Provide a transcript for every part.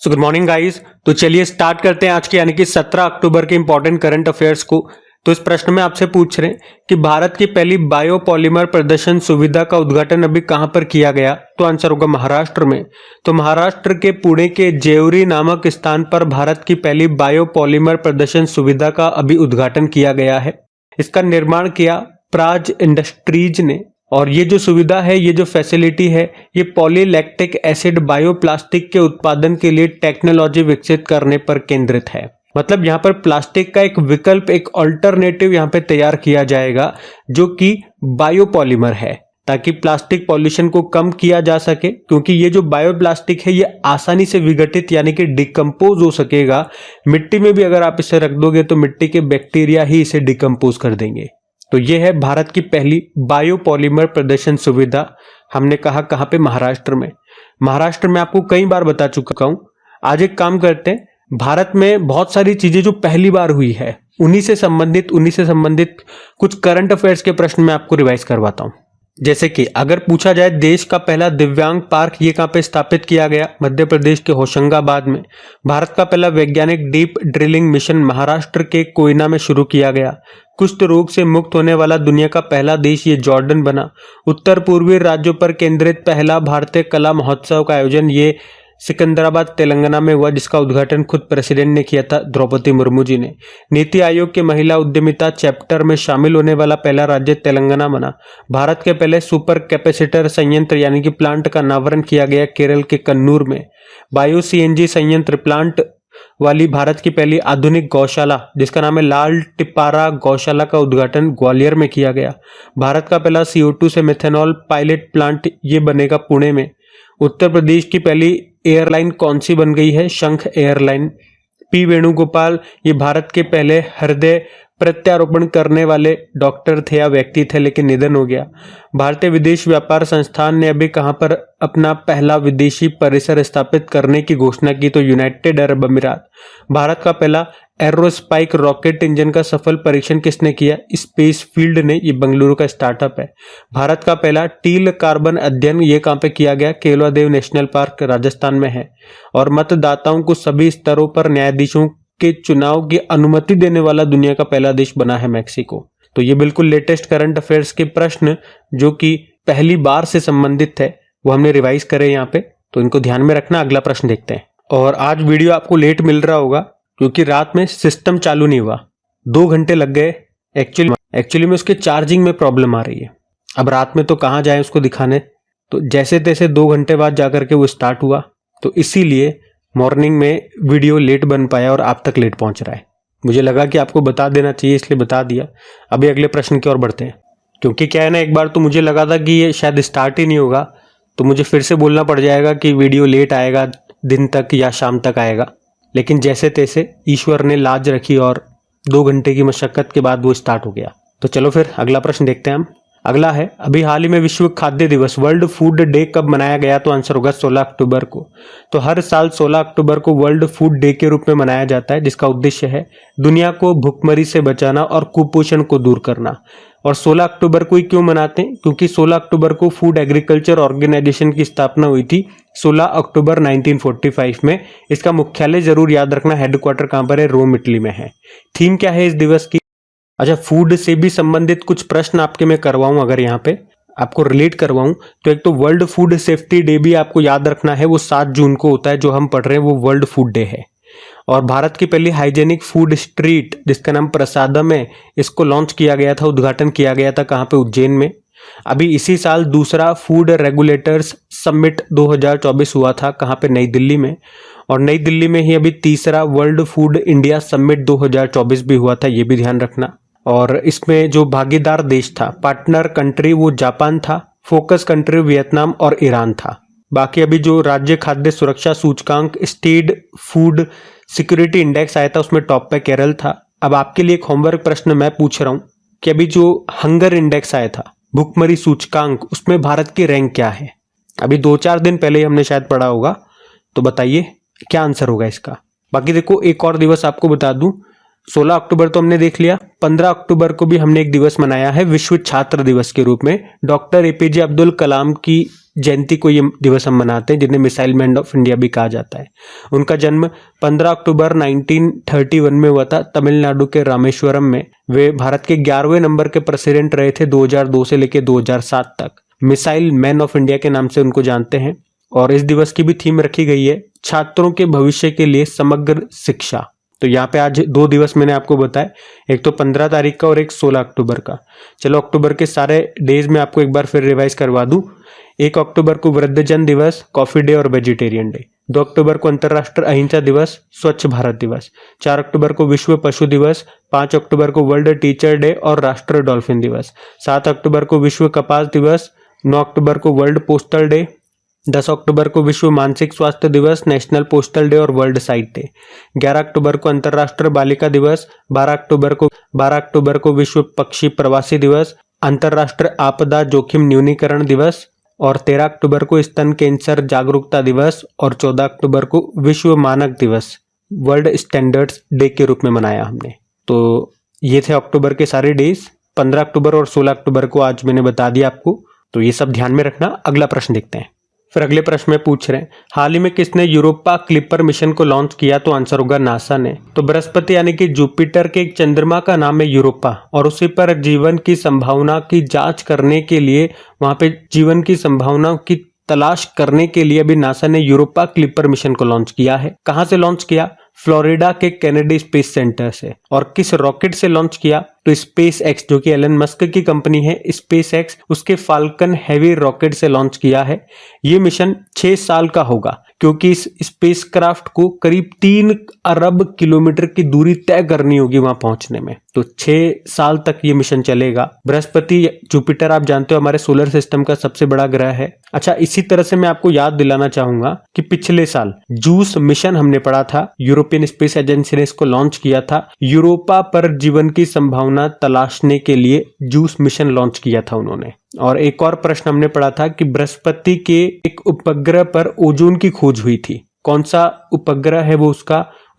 So good morning guys. तो चलिए start करते हैं आज के यानी कि 17 अक्टूबर के इंपॉर्टेंट करंट अफेयर्स को। तो इस प्रश्न में आपसे पूछ रहे हैं कि भारत की पहली बायोपॉलीमर प्रदर्शन सुविधा का उद्घाटन अभी कहां पर किया गया। तो आंसर होगा महाराष्ट्र में। तो महाराष्ट्र के पुणे के जेवरी नामक स्थान पर भारत की पहली बायोपॉलीमर प्रदर्शन सुविधा का अभी उद्घाटन किया गया है। इसका निर्माण किया प्राज इंडस्ट्रीज ने और ये जो सुविधा है, ये जो फैसिलिटी है, ये पॉलीलैक्टिक एसिड बायोप्लास्टिक के उत्पादन के लिए टेक्नोलॉजी विकसित करने पर केंद्रित है। मतलब यहाँ पर प्लास्टिक का एक विकल्प, एक अल्टरनेटिव यहाँ पे तैयार किया जाएगा जो कि बायोपॉलीमर है, ताकि प्लास्टिक पॉल्यूशन को कम किया जा सके। क्योंकि ये जो बायोप्लास्टिक है ये आसानी से विघटित यानी कि डिकम्पोज हो सकेगा। मिट्टी में भी अगर आप इसे रख दोगे तो मिट्टी के बैक्टीरिया ही इसे डिकम्पोज कर देंगे। तो ये है भारत की पहली बायोपॉलीमर प्रदर्शन सुविधा। हमने कहा कहां पे? महाराष्ट्र में। महाराष्ट्र में आपको कई बार बता चुका हूं। आज एक काम करते हैं, भारत में बहुत सारी चीजें जो पहली बार हुई है उन्हीं से संबंधित कुछ करंट अफेयर्स के प्रश्न मैं आपको रिवाइज करवाता हूं। जैसे कि अगर पूछा जाए देश का पहला दिव्यांग पार्क ये कहां पे स्थापित किया गया? मध्य प्रदेश के होशंगाबाद में। भारत का पहला वैज्ञानिक डीप ड्रिलिंग मिशन महाराष्ट्र के कोयना में शुरू किया गया। कुष्ठ रोग से मुक्त होने वाला दुनिया का पहला देश ये जॉर्डन बना। उत्तर पूर्वी राज्यों पर केंद्रित पहला भारतीय कला महोत्सव का आयोजन ये सिकंदराबाद तेलंगाना में हुआ, जिसका उद्घाटन खुद प्रेसिडेंट ने किया था, द्रौपदी मुर्मू जी ने। नीति आयोग के महिला उद्यमिता चैप्टर में शामिल होने वाला पहला राज्य तेलंगाना बना। भारत के पहले सुपर कैपेसिटर संयंत्र यानी कि प्लांट का अनावरण किया गया केरल के कन्नूर में। बायो सीएनजी संयंत्र प्लांट वाली भारत की पहली आधुनिक गौशाला जिसका नाम है लाल टिपारा गौशाला का उद्घाटन ग्वालियर में किया गया। भारत का पहला CO2 से मेथेनॉल पायलट प्लांट ये बनेगा पुणे में। उत्तर प्रदेश की पहली एयरलाइन कौन सी बन गई है? शंख एयरलाइन। पी वेणुगोपाल ये भारत के पहले हृदय प्रत्यारोपण करने वाले डॉक्टर थे या व्यक्ति थे, लेकिन निधन हो गया। भारतीय विदेश व्यापार संस्थान ने अभी कहां पर अपना पहला विदेशी परिसर स्थापित करने की घोषणा की? तो यूनाइटेड अरब अमीरात। भारत का पहला एरोस्पाइक रॉकेट इंजन का सफल परीक्षण किसने किया? स्पेस फील्ड ने। ये बेंगलुरु का स्टार्टअप है। भारत का पहला टील कार्बन अध्ययन ये कहां पे किया गया? केवलादेव नेशनल पार्क राजस्थान में है। और मतदाताओं को सभी स्तरों पर न्यायाधीशों के चुनाव की अनुमति देने वाला दुनिया का पहला देश बना है मैक्सिको। तो ये बिल्कुल लेटेस्ट करंट अफेयर्स के प्रश्न जो कि पहली बार से संबंधित है वो हमने रिवाइज करे यहाँ पे, तो इनको ध्यान में रखना। अगला प्रश्न देखते हैं। और आज वीडियो आपको लेट मिल रहा होगा क्योंकि रात में सिस्टम चालू नहीं हुआ, 2 घंटे लग गए। एक्चुअली में उसके चार्जिंग में प्रॉब्लम आ रही है। अब रात में तो कहाँ जाए उसको दिखाने, तो जैसे तैसे 2 घंटे बाद जाकर के वो स्टार्ट हुआ, तो इसीलिए मॉर्निंग में वीडियो लेट बन पाया और आप तक लेट पहुंच रहा है। मुझे लगा कि आपको बता देना चाहिए इसलिए बता दिया। अभी अगले प्रश्न की ओर बढ़ते हैं। क्योंकि क्या है ना, एक बार तो मुझे लगा था कि ये शायद स्टार्ट ही नहीं होगा, तो मुझे फिर से बोलना पड़ जाएगा कि वीडियो लेट आएगा, दिन तक या शाम तक आएगा। लेकिन जैसे तैसे ईश्वर ने लाज रखी और 2 घंटे की मशक्कत के बाद वो स्टार्ट हो गया। तो चलो फिर अगला प्रश्न देखते हैं हम। अगला है, अभी हाल ही में विश्व खाद्य दिवस वर्ल्ड फूड डे कब मनाया गया? तो आंसर होगा 16 अक्टूबर को। तो हर साल 16 अक्टूबर को वर्ल्ड फूड डे के रूप में मनाया जाता है, जिसका उद्देश्य है दुनिया को भुखमरी से बचाना और कुपोषण को दूर करना। और 16 अक्टूबर को ही क्यों मनाते हैं? क्योंकि 16 अक्टूबर को फूड एग्रीकल्चर ऑर्गेनाइजेशन की स्थापना हुई थी 16 अक्टूबर 1945 में। इसका मुख्यालय जरूर याद रखना, हेडक्वार्टर कहां पर है? रोम इटली में है। थीम क्या है इस दिवस की? अच्छा, फूड से भी संबंधित कुछ प्रश्न आपके मैं करवाऊं, अगर यहाँ पे आपको रिलेट करवाऊं तो एक तो वर्ल्ड फूड सेफ्टी डे भी आपको याद रखना है, वो 7 जून को होता है। जो हम पढ़ रहे हैं वो वर्ल्ड फूड डे है। और भारत की पहली हाइजेनिक फूड स्ट्रीट जिसका नाम प्रसादम है, इसको लॉन्च किया गया था, उद्घाटन किया गया था कहाँ पे? उज्जैन में। अभी इसी साल दूसरा फूड रेगुलेटर्स समिट 2024 हुआ था, कहाँ पे? नई दिल्ली में। और नई दिल्ली में ही अभी तीसरा वर्ल्ड फूड इंडिया समिट 2024 भी हुआ था, ये भी ध्यान रखना। और इसमें जो भागीदार देश था, पार्टनर कंट्री, वो जापान था, फोकस कंट्री वियतनाम और ईरान था। बाकी अभी जो राज्य खाद्य सुरक्षा सूचकांक स्टेट फूड सिक्योरिटी इंडेक्स आया था उसमें टॉप पे केरल था। अब आपके लिए एक होमवर्क प्रश्न मैं पूछ रहा हूं कि अभी जो हंगर इंडेक्स आया था, भूखमरी सूचकांक, उसमें भारत की रैंक क्या है? अभी 2-4 दिन पहले ही हमने शायद पढ़ा होगा, तो बताइए क्या आंसर होगा इसका। बाकी देखो, एक और दिवस आपको बता दूं, 16 अक्टूबर तो हमने देख लिया। 15 अक्टूबर को भी हमने एक दिवस मनाया है विश्व छात्र दिवस के रूप में। डॉक्टर एपीजे अब्दुल कलाम की जयंती को ये दिवस हम मनाते हैं, जिन्हें मिसाइल मैन ऑफ इंडिया भी कहा जाता है। उनका जन्म 15 अक्टूबर 1931 में हुआ था तमिलनाडु के रामेश्वरम में। वे भारत के 11वें नंबर के प्रेसिडेंट रहे थे 2002 से लेकर 2007 तक। मिसाइल मैन ऑफ इंडिया के नाम से उनको जानते हैं। और इस दिवस की भी थीम रखी गई है छात्रों के भविष्य के लिए समग्र शिक्षा। तो यहाँ पे आज 2 दिवस मैंने आपको बताया, एक तो 15 तारीख का और एक 16 अक्टूबर का। चलो अक्टूबर के सारे डेज में आपको एक बार फिर रिवाइज करवा दूं। 1 अक्टूबर को वृद्धजन दिवस, कॉफी डे और वेजिटेरियन डे। 2 अक्टूबर को अंतर्राष्ट्रीय अहिंसा दिवस, स्वच्छ भारत दिवस। 4 अक्टूबर को विश्व पशु दिवस। 5 अक्टूबर को वर्ल्ड टीचर डे और राष्ट्रीय डॉल्फिन दिवस। 7 अक्टूबर को विश्व कपास दिवस। 9 अक्टूबर को वर्ल्ड पोस्टल डे। 10 अक्टूबर को विश्व मानसिक स्वास्थ्य दिवस, नेशनल पोस्टल डे और वर्ल्ड साइट डे। 11 अक्टूबर को अंतर्राष्ट्रीय बालिका दिवस। 12 अक्टूबर को विश्व पक्षी प्रवासी दिवस, अंतर्राष्ट्रीय आपदा जोखिम न्यूनीकरण दिवस। और 13 अक्टूबर को स्तन कैंसर जागरूकता दिवस। और 14 अक्टूबर को विश्व मानक दिवस, वर्ल्ड स्टैंडर्ड्स डे के रूप में मनाया हमने। तो ये थे अक्टूबर के सारे डेज। 15 अक्टूबर और 16 अक्टूबर को आज मैंने बता दिया आपको, तो ये सब ध्यान में रखना। अगला प्रश्न देखते हैं। फिर अगले प्रश्न में पूछ रहे हैं, हाल ही में किसने यूरोपा क्लिपर मिशन को लॉन्च किया? तो आंसर होगा नासा ने। तो बृहस्पति यानी कि जुपिटर के एक चंद्रमा का नाम है यूरोपा, और उसी पर जीवन की संभावना की जांच करने के लिए, वहां पे जीवन की संभावनाओं की तलाश करने के लिए अभी नासा ने यूरोपा क्लिपर मिशन को लॉन्च किया है। कहां से लॉन्च किया? फ्लोरिडा के केनेडी स्पेस सेंटर से। और किस रॉकेट से लॉन्च किया? तो स्पेस एक्स, जो कि एलन मस्क की कंपनी है स्पेस एक्स, उसके फाल्कन हैवी रॉकेट से लॉन्च किया है। ये मिशन 6 साल का होगा, क्योंकि इस स्पेसक्राफ्ट को करीब 3 अरब किलोमीटर की दूरी तय करनी होगी वहां पहुंचने में। तो 6 साल तक ये मिशन चलेगा। बृहस्पति, जुपिटर आप जानते हो हमारे सोलर सिस्टम का सबसे बड़ा ग्रह है। अच्छा, इसी तरह से मैं आपको याद दिलाना चाहूंगा कि पिछले साल जूस मिशन हमने पढ़ा था, यूरोपियन स्पेस एजेंसी ने इसको लॉन्च किया था। यूरोपा पर जीवन की संभावना तलाशने के लिए जूस मिशन लॉन्च किया था उन्होंने। और एक और प्रश्न हमने पढ़ा था कि बृहस्पति के एक उपग्रह पर ओजोन की खोज हुई थी। कौन सा उपग्रह है वो?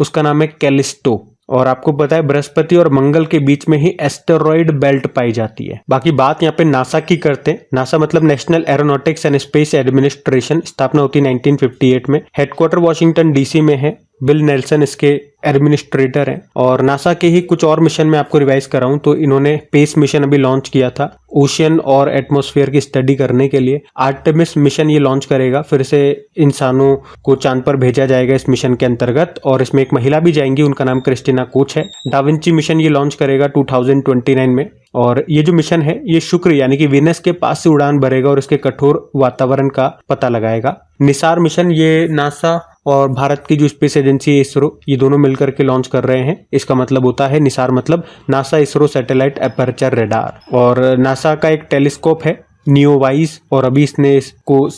उसका नाम है कैलिस्टो। और आपको पता है बृहस्पति और मंगल के बीच में ही एस्टेरॉइड बेल्ट पाई जाती है। बाकी बात यहाँ पे नासा की करते हैं। नासा मतलब national aeronautics and space administration, स्थापना होती 1958 में। हेडक्वार्टर वॉशिंगटन डीसी में है। बिल नेल्सन इसके एडमिनिस्ट्रेटर हैं। और नासा के ही कुछ और मिशन में आपको रिवाइज कराऊं तो इन्होंने पेस मिशन अभी लॉन्च किया था ओशियन और एटमॉस्फेयर की स्टडी करने के लिए। आर्टेमिस मिशन ये लॉन्च करेगा, फिर से इंसानों को चांद पर भेजा जाएगा इस मिशन के अंतर्गत, और इसमें एक महिला भी जाएंगी, उनका नाम क्रिस्टीना कोच है। डाविंची मिशन ये लॉन्च करेगा 2029 में। और ये जो मिशन है ये शुक्र यानी कि वीनस के पास से उड़ान भरेगा और इसके कठोर वातावरण का पता लगाएगा। निसार मिशन ये नासा और भारत की जो स्पेस एजेंसी है इसरो, ये दोनों मिलकर के लॉन्च कर रहे हैं। इसका मतलब होता है निसार मतलब NASA ISRO satellite aperture radar. और नासा का एक टेलीस्कोप है नियोवाइज, और अभी इसने इसको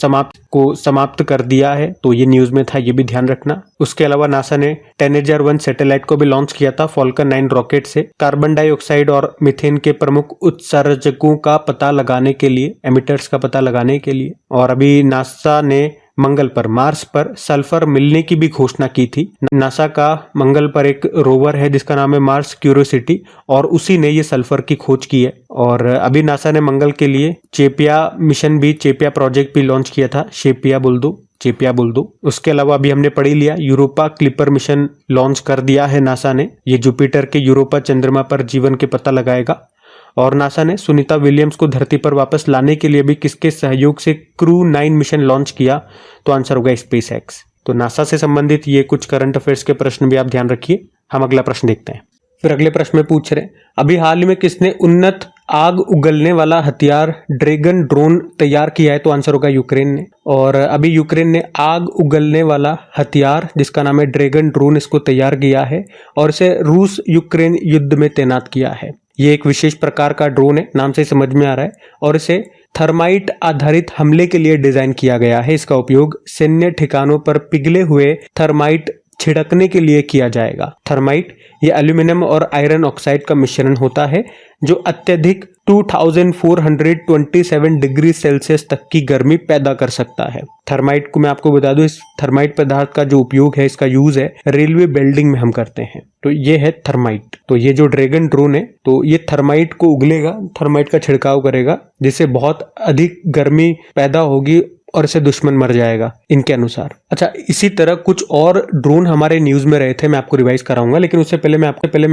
समाप्त कर दिया है, तो ये न्यूज में था, ये भी ध्यान रखना। उसके अलावा नासा ने टेनेजर 1 सैटेलाइट को भी लॉन्च किया था फॉल्कन 9 रॉकेट से, कार्बन डाइऑक्साइड और मीथेन के प्रमुख उत्सर्जकों का पता लगाने के लिए, एमिटर्स का पता लगाने के लिए। और अभी नासा ने मंगल पर, मार्स पर सल्फर मिलने की भी घोषणा की थी। नासा का मंगल पर एक रोवर है जिसका नाम है मार्स क्यूरियोसिटी, और उसी ने ये सल्फर की खोज की है। और अभी नासा ने मंगल के लिए चेपिया मिशन भी, चेपिया प्रोजेक्ट भी लॉन्च किया था। चेपिया बोल दो। उसके अलावा अभी हमने पढ़ लिया यूरोपा क्लिपर मिशन लॉन्च कर दिया है नासा ने। ये जुपिटर के यूरोपा चंद्रमा पर जीवन के पता लगाएगा। और नासा ने सुनीता विलियम्स को धरती पर वापस लाने के लिए भी किसके सहयोग से क्रू 9 मिशन लॉन्च किया? तो आंसर होगा स्पेस एक्स। तो नासा से संबंधित ये कुछ करंट अफेयर्स के प्रश्न भी आप ध्यान रखिए। हम अगला प्रश्न देखते हैं। फिर अगले प्रश्न में पूछ रहे हैं, अभी हाल ही में किसने उन्नत आग उगलने वाला हथियार ड्रैगन ड्रोन तैयार किया है? तो आंसर होगा यूक्रेन ने। और अभी यूक्रेन ने आग उगलने वाला हथियार जिसका नाम है ड्रैगन ड्रोन, इसको तैयार किया है और इसे रूस यूक्रेन युद्ध में तैनात किया है। ये एक विशेष प्रकार का ड्रोन है, नाम से समझ में आ रहा है, और इसे थर्माइट आधारित हमले के लिए डिजाइन किया गया है। इसका उपयोग सैन्य ठिकानों पर पिघले हुए थर्माइट छिड़कने के लिए किया जाएगा। थर्माइट ये एल्यूमिनियम और आयरन ऑक्साइड का मिश्रण होता है जो अत्यधिक 2427 डिग्री सेल्सियस तक की गर्मी पैदा कर सकता है। थर्माइट को मैं आपको बता दूं, इस थर्माइट पदार्थ का जो उपयोग है, इसका यूज है रेलवे बिल्डिंग में हम करते हैं। तो ये है थर्माइट। तो ये जो ड्रैगन ड्रोन है, तो ये थर्माइट को उगलेगा, थर्माइट का छिड़काव करेगा, जिससे बहुत अधिक गर्मी पैदा होगी और इससे दुश्मन मर जाएगा इनके अनुसार। अच्छा, इसी तरह कुछ और ड्रोन हमारे न्यूज में रहे थे, मैं आपको रिवाइज कराऊंगा, लेकिन उससे पहले मैं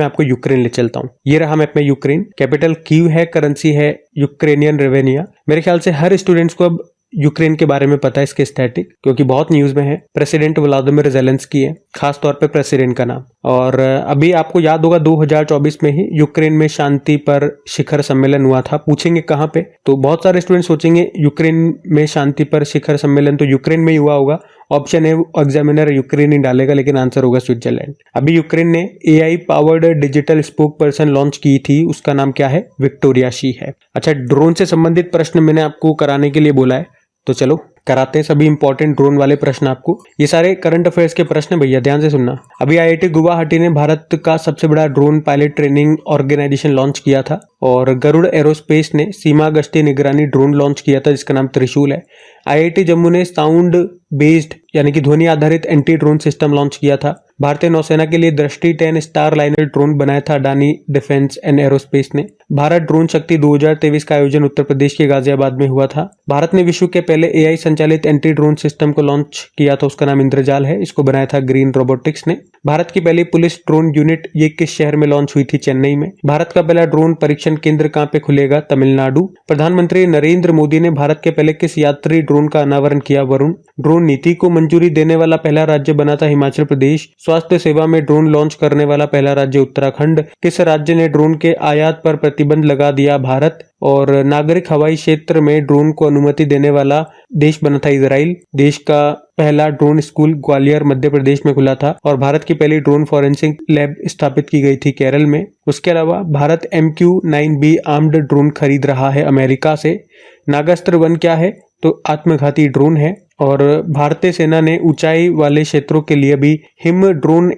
आपको यूक्रेन ले चलता हूँ। ये रहा मैप में यूक्रेन, कैपिटल कीव है, करेंसी है यूक्रेनियन रेवेनिया। मेरे ख्याल से हर स्टूडेंट्स को अब यूक्रेन के बारे में पता है, इसके स्टैटिक, क्योंकि बहुत न्यूज में है। प्रेसिडेंट व्लादिमीर ज़ेलेंस्की है, खास तौर पे प्रेसिडेंट का नाम। और अभी आपको याद होगा 2024 में ही यूक्रेन में शांति पर शिखर सम्मेलन हुआ था। पूछेंगे कहाँ पे, तो बहुत सारे स्टूडेंट सोचेंगे यूक्रेन में शांति पर शिखर सम्मेलन तो यूक्रेन में ही हुआ होगा। ऑप्शन है एग्जामिनर यूक्रेन ही डालेगा, लेकिन आंसर होगा स्विट्जरलैंड। अभी यूक्रेन ने AI powered digital spoke person launch की थी, उसका नाम क्या है? विक्टोरिया शी है। अच्छा, ड्रोन से संबंधित प्रश्न मैंने आपको कराने के लिए बोला है, तो चलो कराते हैं सभी इंपॉर्टेंट ड्रोन वाले प्रश्न आपको। ये सारे करंट अफेयर्स के प्रश्न भैया, ध्यान से सुनना। अभी आईआईटी गुवाहाटी ने भारत का सबसे बड़ा drone pilot training organisation launch किया था, और गरुड़ एरोस्पेस ने सीमा गश्ती निगरानी ड्रोन लॉन्च किया था, जिसका नाम त्रिशूल है। आईआईटी जम्मू ने साउंड बेस्ड यानी कि ध्वनि आधारित एंटी ड्रोन सिस्टम लॉन्च किया था। भारतीय नौसेना के लिए दृष्टि 10 स्टार लाइनर ड्रोन बनाया था अडानी डिफेंस एंड एरोस्पेस ने। भारत ड्रोन शक्ति 2023 का आयोजन उत्तर प्रदेश के गाजियाबाद में हुआ था। भारत ने विश्व के पहले एआई संचालित एंटी ड्रोन सिस्टम को लॉन्च किया था, उसका नाम इंद्रजाल है, इसको बनाया था ग्रीन रोबोटिक्स ने। भारत की पहली पुलिस ड्रोन यूनिट ये किस शहर में लॉन्च हुई थी? चेन्नई में। भारत का पहला ड्रोन परीक्षण केंद्र कहां पे खुलेगा? तमिलनाडु। प्रधानमंत्री नरेंद्र मोदी ने भारत के पहले किस यात्री ड्रोन का अनावरण किया? वरुण। ड्रोन नीति को मंजूरी देने वाला पहला राज्य बना था हिमाचल प्रदेश। स्वास्थ्य सेवा में ड्रोन लॉन्च करने वाला पहला राज्य उत्तराखंड। किस राज्य ने ड्रोन के आयात पर प्रतिबंध लगा दिया? भारत। और नागरिक हवाई क्षेत्र में ड्रोन को अनुमति देने वाला देश बना था इजराइल। देश का पहला ड्रोन स्कूल ग्वालियर मध्य प्रदेश में खुला था, और भारत की पहली ड्रोन फॉरेंसिक लैब स्थापित की गई थी केरल में। उसके अलावा भारत MQ-9B आर्म्ड ड्रोन खरीद रहा है अमेरिका से। नागास्त्र 1 क्या है? तो आत्मघाती ड्रोन है। और भारतीय सेना ने ऊंचाई वाले क्षेत्रों के लिए भी हिम ड्रोन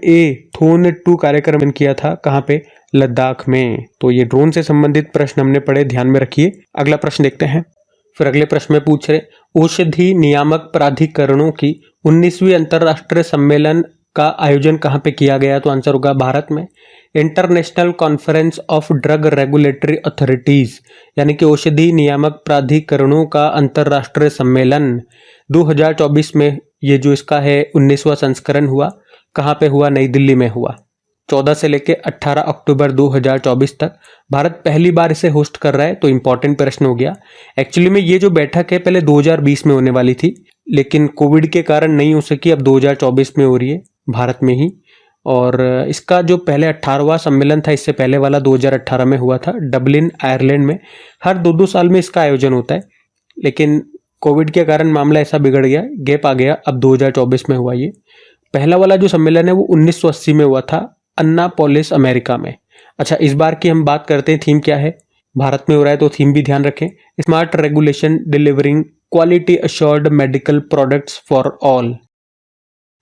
थोन 2 कार्यक्रम किया था, कहां पे? लद्दाख में। तो ये ड्रोन से संबंधित प्रश्न हमने पढ़े, ध्यान में रखिए। अगला प्रश्न देखते हैं। फिर अगले प्रश्न में पूछ रहे, औषधि नियामक प्राधिकरणों की 19वीं अंतरराष्ट्रीय सम्मेलन का आयोजन कहां पे किया गया? तो आंसर होगा भारत में। International conference of drug regulatory authorities यानी कि औषधि नियामक प्राधिकरणों का अंतरराष्ट्रीय सम्मेलन 2024 में, ये जो इसका है 19वां संस्करण हुआ, कहां पे हुआ? नई दिल्ली में हुआ। 14 से लेके 18 अक्टूबर 2024 तक भारत पहली बार इसे होस्ट कर रहा है, तो इंपॉर्टेंट प्रश्न हो गया। एक्चुअली में ये जो बैठक है पहले 2020 में होने वाली थी, लेकिन कोविड के कारण नहीं हो सकी, अब 2024 में हो रही है भारत में ही। और इसका जो पहले 18वां सम्मेलन था, इससे पहले वाला 2018 में हुआ था डबलिन आयरलैंड में। हर 2-2 साल में इसका आयोजन होता है, लेकिन कोविड के कारण मामला ऐसा बिगड़ गया, गैप आ गया, अब 2024 में हुआ ये। पहला वाला जो सम्मेलन है वो 1980 में हुआ था अन्नापोलिस अमेरिका में। अच्छा, इस बार की हम बात करते हैं, थीम क्या है? भारत में हो रहा है तो थीम भी ध्यान रखें, smart regulation delivering quality assured medical products for all.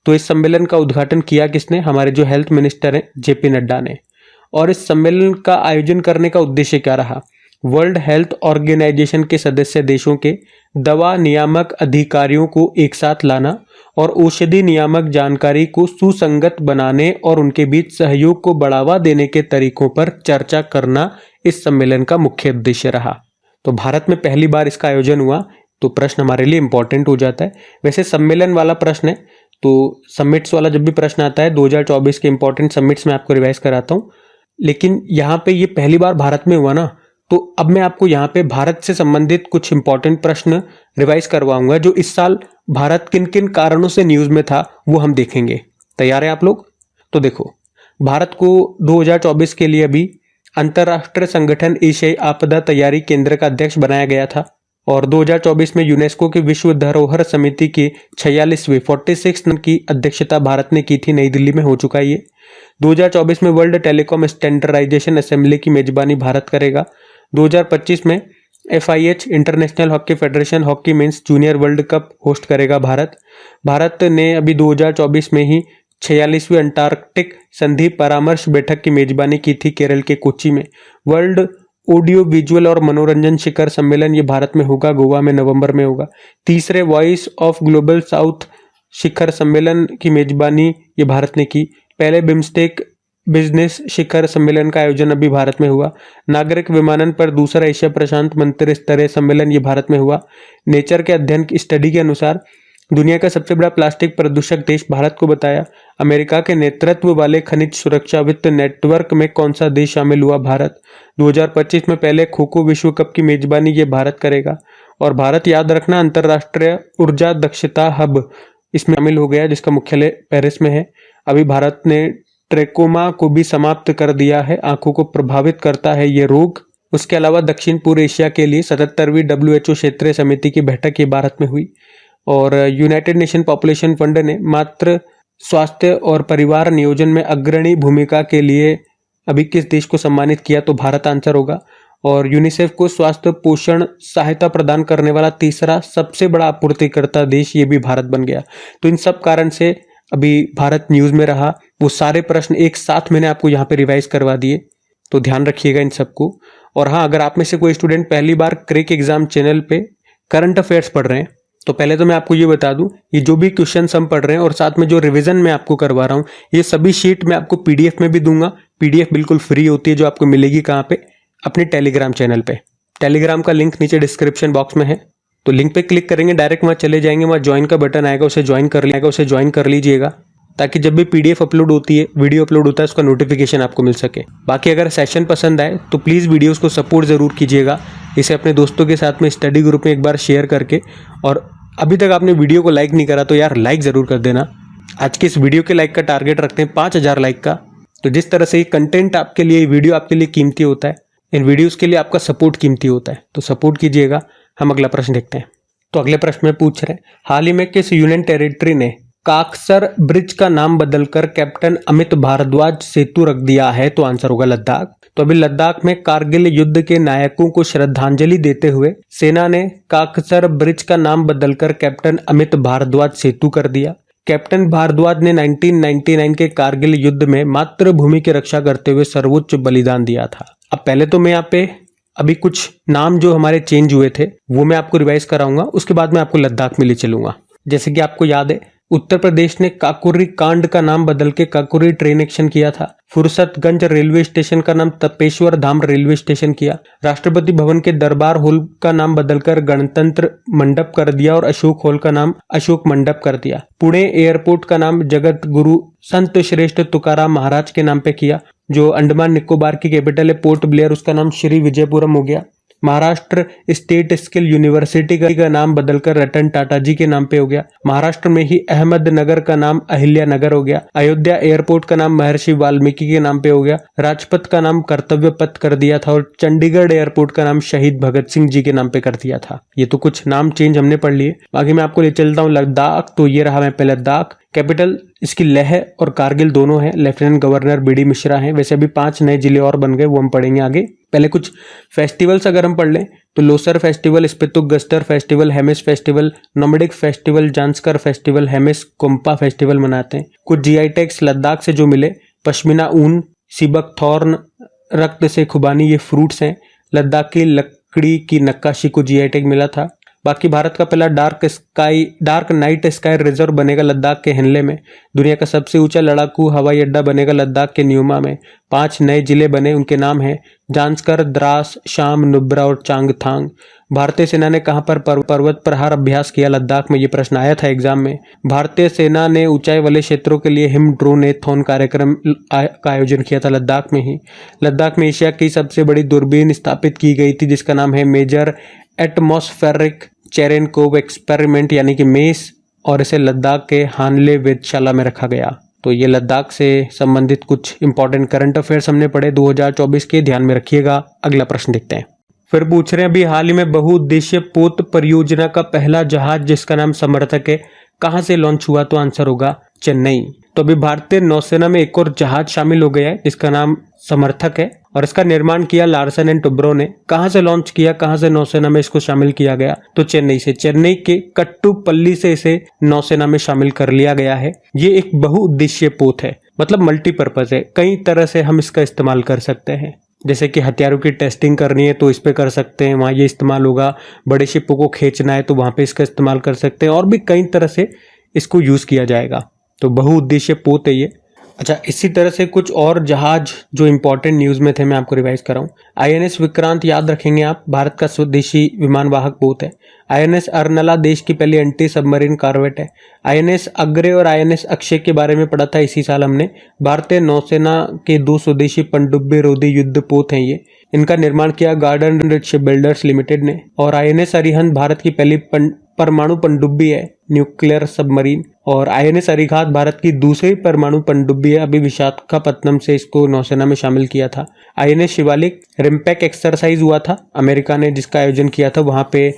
तो इस सम्मेलन का उद्घाटन किया किसने? हमारे जो हेल्थ मिनिस्टर हैं JP नड्डा ने। और इस सम्मेलन का आयोजन करने का उद्देश्य क्या रहा? वर्ल्ड हेल्थ ऑर्गेनाइजेशन के सदस्य देशों के दवा नियामक अधिकारियों को एक साथ लाना और औषधि नियामक जानकारी को सुसंगत बनाने और उनके बीच सहयोग को बढ़ावा देने के तरीकों पर चर्चा करना इस सम्मेलन का मुख्य उद्देश्य रहा। तो भारत में पहली बार इसका आयोजन हुआ, तो प्रश्न हमारे लिए इंपॉर्टेंट हो जाता है। वैसे सम्मेलन वाला प्रश्न है, तो समिट्स वाला जब भी प्रश्न आता है 2024 के इंपॉर्टेंट समिट्स में आपको रिवाइज कराता हूँ, लेकिन यहाँ पे ये पहली बार भारत में हुआ ना, तो अब मैं आपको यहाँ पे भारत से संबंधित कुछ इंपॉर्टेंट प्रश्न रिवाइज करवाऊंगा, जो इस साल भारत किन किन कारणों से न्यूज में था वो हम देखेंगे। तैयार है आप लोग? तो देखो, भारत को 2024 के लिए अभी अंतर्राष्ट्रीय संगठन एशियाई आपदा तैयारी केंद्र का अध्यक्ष बनाया गया था, और 2024 में यूनेस्को की विश्व धरोहर समिति की 46वीं की अध्यक्षता भारत ने की थी, नई दिल्ली में हो चुका है ये। 2024 में वर्ल्ड टेलीकॉम स्टैंडर्डाइजेशन असेंबली की मेजबानी भारत करेगा। 2025 में FIH international hockey federation hockey mains junior world cup host करेगा भारत। भारत ने अभी 2024 में ही 46वीं अंटार्कटिक संधि परामर्श बैठक की मेजबानी की थी केरल के कोच्चि में। वर्ल्ड ऑडियो विजुअल और मनोरंजन शिखर सम्मेलन ये भारत में होगा, गोवा में नवंबर में होगा। तीसरे वॉइस ऑफ ग्लोबल साउथ शिखर सम्मेलन की मेजबानी ये भारत ने की। पहले बिम्स्टेक बिजनेस शिखर सम्मेलन का आयोजन अभी भारत में हुआ। नागरिक विमानन पर दूसरा एशिया प्रशांत मंत्री स्तरीय सम्मेलन ये भारत में हुआ। नेचर के अध्ययन की स्टडी के अनुसार दुनिया का सबसे बड़ा प्लास्टिक प्रदूषक देश भारत को बताया। अमेरिका के नेतृत्व वाले खनिज सुरक्षा वित्त नेटवर्क में कौन सा देश शामिल हुआ? भारत। 2025 में पहले खो खो विश्व कप की मेजबानी ये भारत करेगा। और भारत, याद रखना, अंतर्राष्ट्रीय ऊर्जा दक्षता हब इसमें शामिल हो गया, जिसका मुख्यालय पेरिस में है। अभी भारत ने ट्रेकोमा को भी समाप्त कर दिया है। आंखों को प्रभावित करता है ये रोग। उसके अलावा दक्षिण पूर्व एशिया के लिए 77वीं WHO क्षेत्रीय समिति की बैठक ये भारत में हुई। और यूनाइटेड नेशन पॉपुलेशन फंड ने मात्र स्वास्थ्य और परिवार नियोजन में अग्रणी भूमिका के लिए अभी किस देश को सम्मानित किया? तो भारत आंसर होगा। और यूनिसेफ को स्वास्थ्य पोषण सहायता प्रदान करने वाला तीसरा सबसे बड़ा आपूर्तिकर्ता देश ये भी भारत बन गया। तो इन सब कारण से अभी भारत न्यूज में रहा। वो सारे प्रश्न एक साथ मैंने आपको यहाँ पे रिवाइज करवा दिए, तो ध्यान रखिएगा इन सबको। और हाँ, अगर आप में से कोई स्टूडेंट पहली बार क्रेक एग्जाम चैनल पे करंट अफेयर्स पढ़ रहे हैं, तो पहले तो मैं आपको ये बता दूं, ये जो भी क्वेश्चन हम पढ़ रहे हैं और साथ में जो रिवीजन मैं आपको करवा रहा हूँ, ये सभी शीट मैं आपको PDF में भी दूंगा। PDF बिल्कुल फ्री होती है, जो आपको मिलेगी कहाँ पे? अपने टेलीग्राम चैनल पे। टेलीग्राम का लिंक नीचे डिस्क्रिप्शन बॉक्स में है, तो लिंक पे क्लिक करेंगे, डायरेक्ट वहाँ चले जाएंगे, वहाँ ज्वाइन का बटन आएगा, उसे ज्वाइन कर लीजिएगा, ताकि जब भी PDF अपलोड होती है, वीडियो अपलोड होता है, उसका नोटिफिकेशन आपको मिल सके। बाकी अगर सेशन पसंद आए तो प्लीज़ वीडियोस को सपोर्ट ज़रूर कीजिएगा, इसे अपने दोस्तों के साथ में स्टडी ग्रुप में एक बार शेयर करके। और अभी तक आपने वीडियो को लाइक नहीं करा तो यार लाइक ज़रूर कर देना। आज के इस वीडियो के लाइक का टारगेट रखते हैं 5000 लाइक का। तो जिस तरह से ये कंटेंट आपके लिए, वीडियो आपके लिए कीमती होता है, इन वीडियोस के लिए आपका सपोर्ट कीमती होता है, तो सपोर्ट कीजिएगा। हम अगला प्रश्न देखते हैं। तो अगले प्रश्न में पूछ रहे हैं, हाल ही में किस यूनियन टेरिटरी ने काकसर ब्रिज का नाम बदलकर कैप्टन अमित भारद्वाज सेतु रख दिया है? तो आंसर होगा लद्दाख। तो अभी लद्दाख में कारगिल युद्ध के नायकों को श्रद्धांजलि देते हुए सेना ने काकसर ब्रिज का नाम बदलकर कैप्टन अमित भारद्वाज सेतु कर दिया। कैप्टन भारद्वाज ने 1999 के कारगिल युद्ध में मातृभूमि की रक्षा करते हुए सर्वोच्च बलिदान दिया था। अब पहले तो मैं यहाँ पे अभी कुछ नाम जो हमारे चेंज हुए थे वो मैं आपको रिवाइज कराऊंगा, उसके बाद मैं आपको लद्दाख में ले चलूंगा। जैसे कि आपको याद है, उत्तर प्रदेश ने काकोरी कांड का नाम बदल के काकोरी ट्रेन एक्शन किया था। फुर्सतगंज रेलवे स्टेशन का नाम तपेश्वर धाम रेलवे स्टेशन किया। राष्ट्रपति भवन के दरबार हॉल का नाम बदलकर गणतंत्र मंडप कर दिया और अशोक हॉल का नाम अशोक मंडप कर दिया। पुणे एयरपोर्ट का नाम जगत गुरु संत श्रेष्ठ तुकाराम महाराज के नाम पे किया। जो अंडमान निकोबार की कैपिटल है पोर्ट ब्लेयर, उसका नाम श्री विजयपुरम हो गया। महाराष्ट्र स्टेट स्किल यूनिवर्सिटी का नाम बदलकर रतन टाटा जी के नाम पे हो गया। महाराष्ट्र में ही अहमदनगर का नाम अहिल्या नगर हो गया। अयोध्या एयरपोर्ट का नाम महर्षि वाल्मीकि के नाम पे हो गया। राजपथ का नाम कर्तव्य पथ कर दिया था और चंडीगढ़ एयरपोर्ट का नाम शहीद भगत सिंह जी के नाम पे कर दिया था। ये तो कुछ नाम चेंज हमने पढ़ लिए। बाकी मैं आपको ले चलता हूँ लद्दाख। तो ये रहा मैं पे लद्दाख। कैपिटल इसकी लेह और कारगिल दोनों हैं। लेफ्टिनेंट गवर्नर BD मिश्रा हैं। वैसे अभी 5 नए जिले और बन गए, वो हम पढ़ेंगे आगे। पहले कुछ फेस्टिवल्स अगर हम पढ़ लें तो Losar festival, Spituk Gustor festival, Hemis festival, nomadic festival, Zanskar festival, Hemis Gompa festival मनाते हैं। कुछ GI टैग्स लद्दाख से जो मिले, पश्मीना ऊन, सिबक थॉर्न, रक्त से खुबानी, ये फ्रूट्स हैं। लद्दाख की लकड़ी की नक्काशी को GI टैग मिला था। बाकी भारत का पहला डार्क नाइट स्काई रिजर्व बनेगा लद्दाख के हेनले में। दुनिया का सबसे ऊंचा लड़ाकू हवाई अड्डा बनेगा लद्दाख के न्यूमा में। 5 नए जिले बने, उनके नाम हैं जांस्कर, द्रास, शाम, नुब्रा और चांगथांग। भारतीय सेना ने कहां पर पर्वत प्रहार अभ्यास किया? लद्दाख में। ये प्रश्न आया था एग्जाम में। भारतीय सेना ने ऊंचाई वाले क्षेत्रों के लिए हिम ड्रोनेथॉन कार्यक्रम का आयोजन किया था लद्दाख में ही। लद्दाख में एशिया की सबसे बड़ी दूरबीन स्थापित की गई थी, जिसका नाम है मेजर एटमॉस्फेरिक चेरेनकोव एक्सपेरिमेंट यानी कि मेस, और इसे लद्दाख के हानले वेधशाला में रखा गया। तो ये लद्दाख से संबंधित कुछ इंपॉर्टेंट करंट अफेयर्स हमने पढ़े 2024 के, ध्यान में रखिएगा। अगला प्रश्न देखते हैं। फिर पूछ रहे हैं, अभी हाल ही में बहुउद्देशीय पोत परियोजना का पहला जहाज जिसका नाम समर्थक है कहां से लॉन्च हुआ? तो आंसर होगा चेन्नई। तो अभी भारतीय नौसेना में एक और जहाज शामिल हो गया है जिसका नाम समर्थक है, और इसका निर्माण किया लार्सन एंड टुब्रो ने। कहां से लॉन्च किया, कहां से नौसेना में इसको शामिल किया गया? तो चेन्नई से। चेन्नई के कट्टुपल्ली से इसे नौसेना में शामिल कर लिया गया है। ये एक बहुउद्देशीय पोत है, मतलब मल्टीपर्पज है, कई तरह से हम इसका इस्तेमाल कर सकते हैं। जैसे कि हथियारों की टेस्टिंग करनी है तो इस पे कर सकते हैं, वहाँ ये इस्तेमाल होगा। बड़े शिपों को खींचना है तो वहाँ पे इसका इस्तेमाल कर सकते हैं, और भी कई तरह से इसको यूज़ किया जाएगा। तो बहुउद्देशीय पोत है ये। अच्छा, इसी तरह से कुछ और जहाज जो इंपॉर्टेंट न्यूज़ में थे मैं आपको रिवाइज कर रहा हूँ। आईएनएस विक्रांत याद रखेंगे आप, भारत का स्वदेशी विमान वाहक पोत है। आईएनएस अर्नला देश की पहली एंटी सबमरीन कॉर्वेट है। आईएनएस अग्रे और आईएनएस अक्षय के बारे में पढ़ा था इसी साल हमने। भारतीय नौसेना के 2 स्वदेशी पनडुब्बी रोधी युद्ध पोत हैं ये। इनका निर्माण किया गार्डन शिप बिल्डर्स लिमिटेड ने। और आईएनएस अरिहंत भारत की पहली परमाणु पनडुब्बी है, न्यूक्लियर सबमरीन। और आईएनएस अरिघात भारत की दूसरी परमाणु पनडुब्बी है, अभी विशाखापत्तनम से इसको नौसेना में शामिल किया था। आईएनएस शिवालिक रिम्पैक एक्सरसाइज हुआ था अमेरिका ने जिसका आयोजन किया था, वहां पे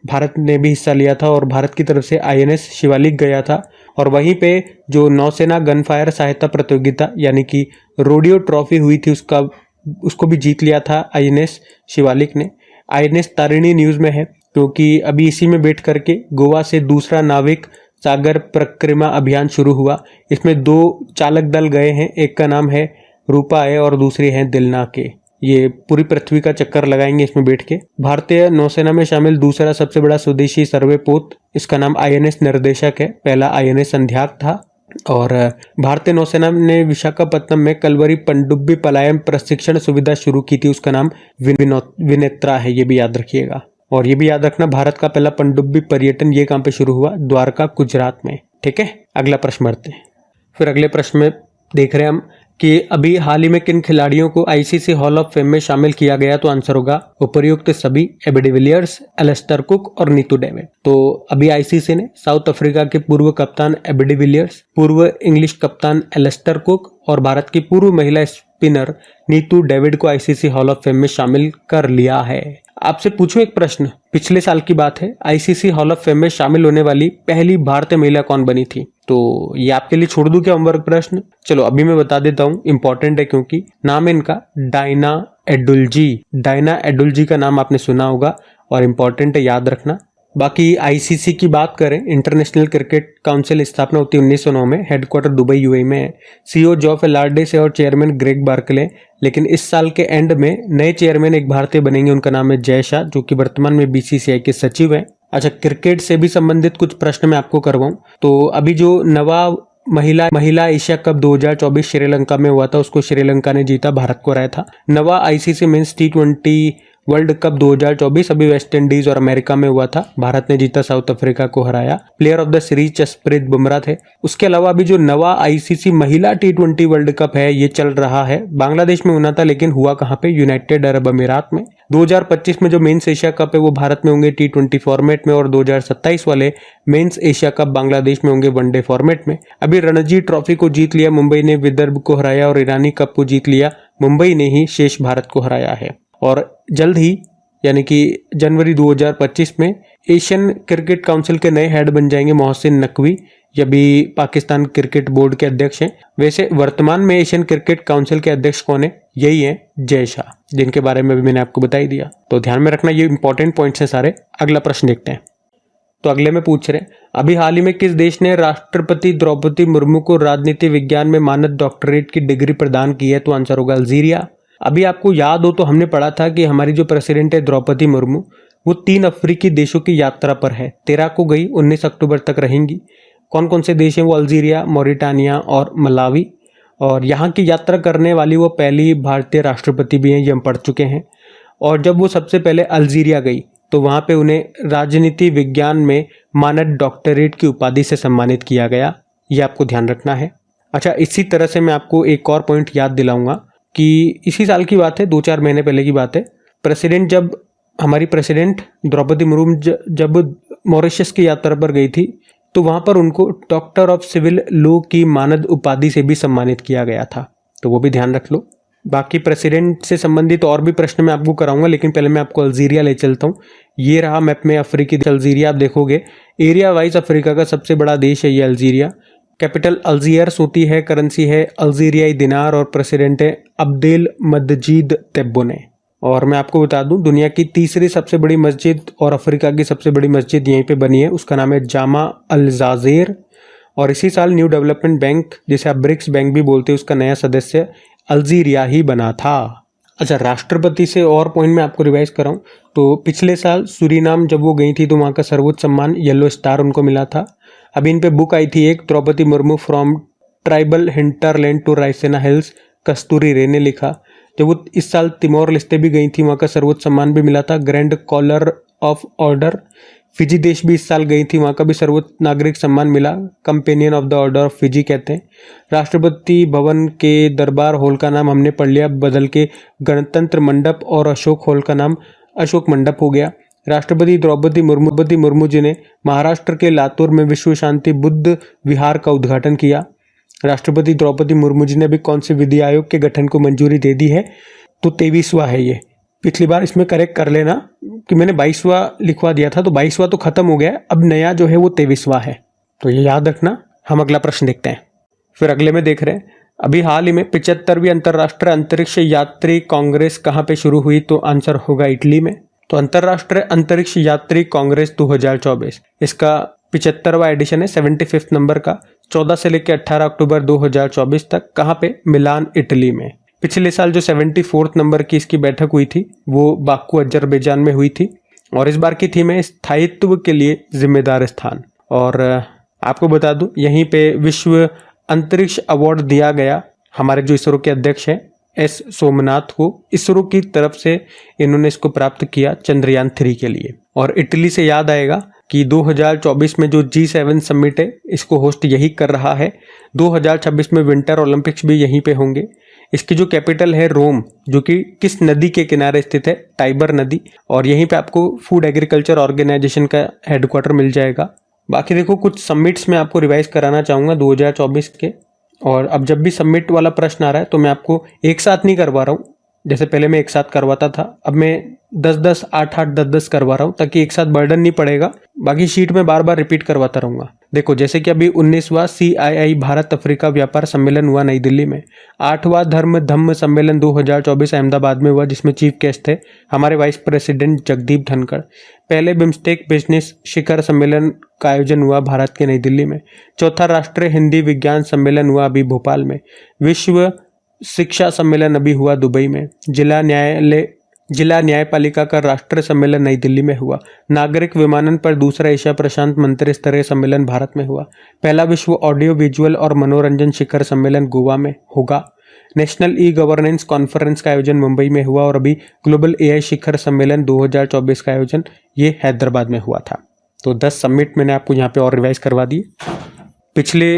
भारत ने भी हिस्सा लिया था और भारत की तरफ से आईएनएस शिवालिक गया था। और वहीं पे जो नौसेना गनफायर सहायता प्रतियोगिता यानी कि रोडियो ट्रॉफी हुई थी उसको भी जीत लिया था आईएनएस शिवालिक ने। आईएनएस तारिणी न्यूज में है क्योंकि अभी इसी में बैठ करके गोवा से दूसरा नाविक सागर परिक्रमा अभियान शुरू हुआ। इसमें 2 चालक दल गए हैं, एक का नाम है रूपा है और दूसरी है दिलना के। ये पूरी पृथ्वी का चक्कर लगाएंगे इसमें बैठ के। भारतीय नौसेना में शामिल दूसरा सबसे बड़ा स्वदेशी सर्वे पोत, इसका नाम आईएनएस निर्देशक है, पहला आईएनएस संध्याक था। और भारतीय नौसेना ने विशाखापत्तनम में कलवरी पनडुब्बी पलायन प्रशिक्षण सुविधा शुरू की थी, उसका नाम विनेत्रा है, ये भी याद रखिएगा। और ये भी याद रखना भारत का पहला पनडुब्बी पर्यटन ये कहाँ पे शुरू हुआ, द्वारका गुजरात में। ठीक है, अगला प्रश्न बढ़ते हैं। फिर अगले प्रश्न में देख रहे हैं हम कि अभी हाल ही में किन खिलाड़ियों को आईसीसी हॉल ऑफ फेम में शामिल किया गया, तो आंसर होगा उपर्युक्त सभी, एबी डिविलियर्स, एलिस्टर कुक और नीतू डेविड। तो अभी आईसीसी ने साउथ अफ्रीका के पूर्व कप्तान एबी डिविलियर्स, पूर्व इंग्लिश कप्तान एलिस्टर कुक और भारत की पूर्व महिला स्पिनर नीतू डेविड को आईसीसी हॉल ऑफ फेम में शामिल कर लिया है। आपसे पूछूं एक प्रश्न, पिछले साल की बात है, आईसीसी हॉल ऑफ फेम में शामिल होने वाली पहली भारतीय महिला कौन बनी थी? तो ये आपके लिए छोड़ दूं क्या होमवर्क प्रश्न? चलो अभी मैं बता देता हूँ, इंपॉर्टेंट है क्योंकि नाम है इनका डायना एडुल्जी। डायना एडुल्जी का नाम आपने सुना होगा और इंपॉर्टेंट है, याद रखना। बाकी आईसीसी की बात करें, इंटरनेशनल क्रिकेट काउंसिल स्थापना होती है 1909 में, हेडक्वार्टर दुबई यूएई में है। सीईओ जॉफ एलार्डिस है और चेयरमैन ग्रेग बार्कले। लेकिन इस साल के एंड में नए चेयरमैन एक भारतीय बनेंगे, उनका नाम है जय शाह, जो कि वर्तमान में बीसीसीआई के सचिव हैं। अच्छा, क्रिकेट से भी संबंधित कुछ प्रश्न मैं आपको करवाऊं तो अभी जो नवा महिला एशिया कप 2024 श्रीलंका में हुआ था, उसको श्रीलंका ने जीता, भारत को हराया था। नवा आईसीसी मेंस टी20 वर्ल्ड कप 2024 अभी वेस्ट इंडीज और अमेरिका में हुआ था, भारत ने जीता, साउथ अफ्रीका को हराया। Player of the series Jasprit Bumrah थे। उसके अलावा अभी जो नवा आईसीसी महिला टी20 वर्ल्ड कप है ये चल रहा है, बांग्लादेश में होना था लेकिन हुआ कहाँ पे, यूनाइटेड अरब अमीरात में। 2025 में जो मेंस एशिया कप है वो भारत में होंगे टी20 फॉर्मेट में, और 2027 वाले मेंस एशिया कप बांग्लादेश में होंगे वनडे फॉर्मेट में। अभी रणजी ट्रॉफी को जीत लिया मुंबई ने, विदर्भ को हराया, और ईरानी कप को जीत लिया मुंबई ने ही, शेष भारत को हराया है। और जल्द ही यानी कि जनवरी 2025 में एशियन क्रिकेट काउंसिल के नए हेड बन जाएंगे मोहसिन नकवी, ये भी पाकिस्तान क्रिकेट बोर्ड के अध्यक्ष हैं। वैसे वर्तमान में एशियन क्रिकेट काउंसिल के अध्यक्ष कौन है, यही है जय शाह, जिनके बारे में भी मैंने आपको बता ही दिया। तो ध्यान में रखना, ये इंपॉर्टेंट पॉइंट्स हैं सारे। अगला प्रश्न देखते हैं। तो अगले में पूछ रहे हैं, अभी हाल ही में किस देश ने राष्ट्रपति द्रौपदी मुर्मू को राजनीति विज्ञान में मानद डॉक्टरेट की डिग्री प्रदान की है? तो आंसर होगा अल्जीरिया। अभी आपको याद हो तो हमने पढ़ा था कि हमारी जो प्रेसिडेंट है द्रौपदी मुर्मू, वो 3 अफ्रीकी देशों की यात्रा पर है। 13 को गई, 19 अक्टूबर तक रहेंगी। कौन कौन से देश हैं वो? अल्जीरिया, मॉरिटानिया और मलावी। और यहाँ की यात्रा करने वाली वो पहली भारतीय राष्ट्रपति भी हैं, ये हम पढ़ चुके हैं। और जब वो सबसे पहले अल्जीरिया गई तो वहाँ पे उन्हें राजनीति विज्ञान में मानद डॉक्टरेट की उपाधि से सम्मानित किया गया, ये आपको ध्यान रखना है। अच्छा, इसी तरह से मैं आपको एक और पॉइंट याद दिलाऊंगा कि इसी साल की बात है, 2-4 महीने पहले की बात है, हमारी प्रेसिडेंट द्रौपदी मुर्मू जब मॉरिशस की यात्रा पर गई थी तो वहाँ पर उनको डॉक्टर ऑफ सिविल लॉ की मानद उपाधि से भी सम्मानित किया गया था, तो वो भी ध्यान रख लो। बाकी प्रेसिडेंट से संबंधित और भी प्रश्न मैं आपको कराऊंगा, लेकिन पहले मैं आपको अल्जीरिया ले चलता हूँ। ये रहा मैप में अफ्रीकी अल्जीरिया, आप देखोगे एरिया वाइज अफ्रीका का सबसे बड़ा देश है ये अल्जीरिया। कैपिटल अल्जियर्स होती है, करेंसी है अल्जीरियाई दिनार और प्रेसिडेंट है अब्देल मजीद तेब्बोने। और मैं आपको बता दूं, दुनिया की तीसरी सबसे बड़ी मस्जिद और अफ्रीका की सबसे बड़ी मस्जिद यहीं पे बनी है, उसका नाम है जामा अल जाज़ेर। और इसी साल न्यू डेवलपमेंट बैंक, जिसे आप ब्रिक्स बैंक भी बोलते हैं, उसका नया सदस्य अल्जीरिया ही बना था। अच्छा, राष्ट्रपति से और पॉइंट मैं आपको रिवाइज कर रहा हूँ। तो पिछले साल सूरीनाम जब वो गई थी तो वहाँ का सर्वोच्च सम्मान येलो स्टार उनको मिला था। अभी इन पे बुक आई थी एक, Draupadi Murmu from tribal hinterland to Raisina Hills, Kasturi Ray ने लिखा। जब वो इस साल तिमोर लेस्टे भी गई थी, वहाँ का सर्वोच्च सम्मान भी मिला था, grand collar of order. Fiji देश भी इस साल गई थी, वहाँ का भी सर्वोच्च नागरिक सम्मान मिला, companion of the order of Fiji कहते हैं। राष्ट्रपति भवन के दरबार हॉल का नाम हमने पढ़ लिया बदल के गणतंत्र मंडप, और अशोक हॉल का नाम अशोक मंडप हो गया। राष्ट्रपति द्रौपदी मुर्मू जी ने महाराष्ट्र के लातूर में विश्व शांति बुद्ध विहार का उद्घाटन किया। राष्ट्रपति द्रौपदी मुर्मू जी ने अभी कौन से विधि आयोग के गठन को मंजूरी दे दी है? तो 23वां है ये। पिछली बार इसमें करेक्ट कर लेना कि मैंने 22वां लिखवा दिया था, तो 22वां तो खत्म हो गया, अब नया जो है वो 23वां है, तो ये याद रखना। हम अगला प्रश्न देखते हैं। फिर अगले में देख रहे हैं, अभी हाल ही में 75वीं अंतर्राष्ट्रीय अंतरिक्ष यात्री कांग्रेस कहाँ पे शुरू हुई? तो आंसर होगा इटली में। तो अंतर्राष्ट्रीय अंतरिक्ष यात्री कांग्रेस 2024, इसका 75वां एडिशन है, 75 नंबर का, 14 से लेकर 18 अक्टूबर 2024 तक। कहाँ पे? मिलान, इटली में। पिछले साल जो 74 नंबर की इसकी बैठक हुई थी वो बाकू अजरबैजान में हुई थी, और इस बार की थीम है स्थायित्व के लिए जिम्मेदार स्थान। और आपको बता दूं, यहीं पे विश्व अंतरिक्ष अवार्ड दिया गया हमारे जो इसरो के अध्यक्ष हैं एस सोमनाथ को। इसरो की तरफ से इन्होंने इसको प्राप्त किया चंद्रयान 3 के लिए। और इटली से याद आएगा कि 2024 में जो G7 समिट है इसको होस्ट यही कर रहा है। 2026 में विंटर ओलंपिक्स भी यहीं पे होंगे। इसकी जो कैपिटल है रोम, जो कि किस नदी के किनारे स्थित है? टाइबर नदी। और यहीं पे आपको फूड एग्रीकल्चर ऑर्गेनाइजेशन का हेडक्वार्टर मिल जाएगा। बाकी देखो, कुछ समिट्स मैं आपको रिवाइज कराना चाहूँगा 2024 के। और अब जब भी समिट वाला प्रश्न आ रहा है तो मैं आपको एक साथ नहीं करवा रहा हूँ, जैसे पहले मैं एक साथ करवाता था, अब मैं 10-10, 8-8, 10-10 करवा रहा हूँ, ताकि एक साथ बर्डन नहीं पड़ेगा। बाकी शीट में बार बार रिपीट करवाता रहूँगा। देखो, जैसे कि अभी 19वां CII भारत अफ्रीका व्यापार सम्मेलन हुआ नई दिल्ली में। 8वां धम्म सम्मेलन 2024 अहमदाबाद में हुआ, जिसमें चीफ गेस्ट थे हमारे वाइस प्रेसिडेंट जगदीप धनखड़। पहले बिम्स्टेक बिजनेस शिखर सम्मेलन का आयोजन हुआ भारत के नई दिल्ली में। चौथा राष्ट्रीय हिंदी विज्ञान सम्मेलन हुआ अभी भोपाल में। विश्व शिक्षा सम्मेलन अभी हुआ दुबई में। जिला न्यायपालिका का राष्ट्रीय सम्मेलन नई दिल्ली में हुआ। नागरिक विमानन पर दूसरा एशिया प्रशांत मंत्री स्तरीय सम्मेलन भारत में हुआ। पहला विश्व ऑडियो विजुअल और मनोरंजन शिखर सम्मेलन गोवा में होगा। नेशनल ई गवर्नेंस कॉन्फ्रेंस का आयोजन मुंबई में हुआ। और अभी ग्लोबल AI शिखर सम्मेलन 2024 का आयोजन ये हैदराबाद में हुआ था। तो 10 समिट मैंने आपको यहाँ पे और रिवाइज करवा दी। पिछले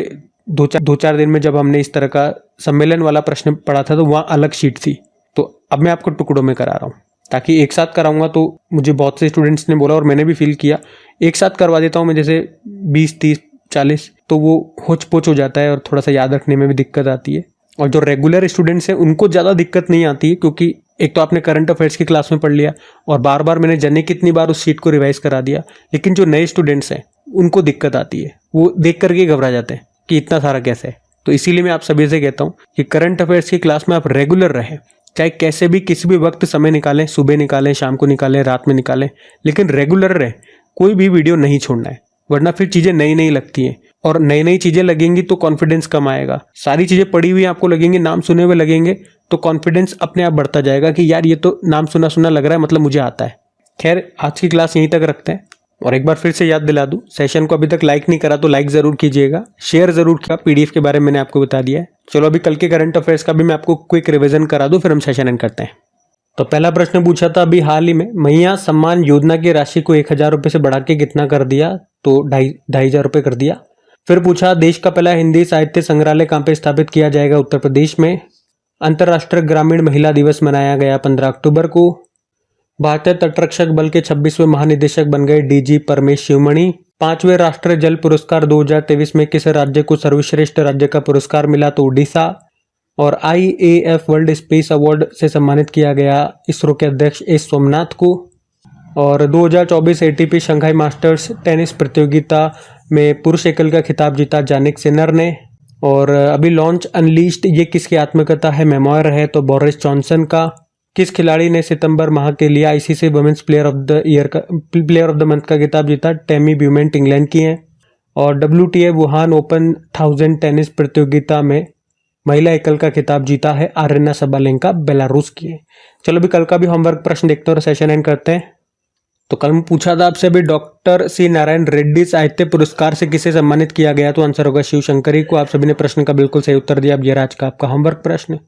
दो चार दिन में जब हमने इस तरह का सम्मेलन वाला प्रश्न पढ़ा था तो वहाँ अलग शीट थी, तो अब मैं आपको टुकड़ों में करा रहा हूँ, ताकि एक साथ कराऊंगा तो मुझे बहुत से स्टूडेंट्स ने बोला और मैंने भी फील किया, एक साथ करवा देता हूँ मैं जैसे 20, 30, 40 तो वो होच पोच हो जाता है और थोड़ा सा याद रखने में भी दिक्कत आती है। और जो रेगुलर स्टूडेंट्स हैं उनको ज़्यादा दिक्कत नहीं आती है, क्योंकि एक तो आपने करंट अफेयर्स की क्लास में पढ़ लिया और बार बार मैंने जाने कितनी बार उस शीट को रिवाइज करा दिया। लेकिन जो नए स्टूडेंट्स हैं उनको दिक्कत आती है, वो देख करके घबरा जाते हैं कि इतना सारा कैसे है। तो इसीलिए मैं आप सभी से कहता हूँ कि करंट अफेयर्स की क्लास में आप रेगुलर रहें, चाहे कैसे भी किसी भी वक्त समय निकालें, सुबह निकालें, शाम को निकालें, रात में निकालें, लेकिन रेगुलर रहें। कोई भी वीडियो नहीं छोड़ना है, वरना फिर चीज़ें नई नई लगती हैं और नई नई चीज़ें लगेंगी तो कॉन्फिडेंस कम आएगा। सारी चीज़ें पढ़ी हुई आपको लगेंगी, नाम सुने हुए लगेंगे, तो कॉन्फिडेंस अपने आप बढ़ता जाएगा कि यार ये तो नाम सुना सुना लग रहा है, मतलब मुझे आता है। खैर, आज की क्लास यहीं तक रखते हैं। और एक बार फिर से याद दिला दूं, सेशन को अभी तक लाइक नहीं करा तो लाइक ज़रूर कीजिएगा, शेयर ज़रूर किया। PDF के बारे में मैंने आपको बता दिया है। चलो अभी कल के करंट अफेयर्स का भी मैं आपको क्विक रिवीजन करा दूं, फिर हम सेशन एंड करते हैं। तो पहला प्रश्न पूछा था अभी हाल ही में, मैया सम्मान योजना की राशि को 1000 रुपये से बढ़ा के कितना कर दिया? तो 2500 रुपये कर दिया। फिर पूछा देश का पहला हिंदी साहित्य संग्रहालय कहाँ पे स्थापित किया जाएगा? उत्तर प्रदेश में। अंतर्राष्ट्रीय ग्रामीण महिला दिवस मनाया गया 15 अक्टूबर को। भारतीय तटरक्षक बल के 26वें महानिदेशक बन गए DG परमेश शिवमणि। 5वें राष्ट्रीय जल पुरस्कार 2023 में किस राज्य को सर्वश्रेष्ठ राज्य का पुरस्कार मिला? तो उड़ीसा। और IAF वर्ल्ड स्पेस अवार्ड से सम्मानित किया गया इसरो के अध्यक्ष एस सोमनाथ को। और 2024 ATP शंघाई मास्टर्स टेनिस प्रतियोगिता में पुरुष एकल का खिताब जीता जानिक सिनर ने। और अभी लॉन्च अनलीस्ड ये किसकी आत्मकथा है? मेमोयर है, तो बोरिस जॉनसन का। किस खिलाड़ी ने सितंबर माह के लिए ICC women's player of the month का खिताब जीता? टेमी ब्यूमेंट इंग्लैंड की हैं। और WTA वुहान ओपन 1000 टेनिस प्रतियोगिता में महिला एकल का खिताब जीता है आर्यना सबालेंका बेलारूस की है। चलो अभी कल का भी होमवर्क प्रश्न देखते हैं और सेशन एंड करते हैं। तो कल में पूछा था आपसे अभी डॉक्टर सी नारायण रेड्डी साहित्य पुरस्कार से किसे सम्मानित किया गया, तो आंसर होगा शिव शंकरी को। आप सभी ने प्रश्न का बिल्कुल सही उत्तर दिया। अब ये आज का आपका होमवर्क प्रश्न।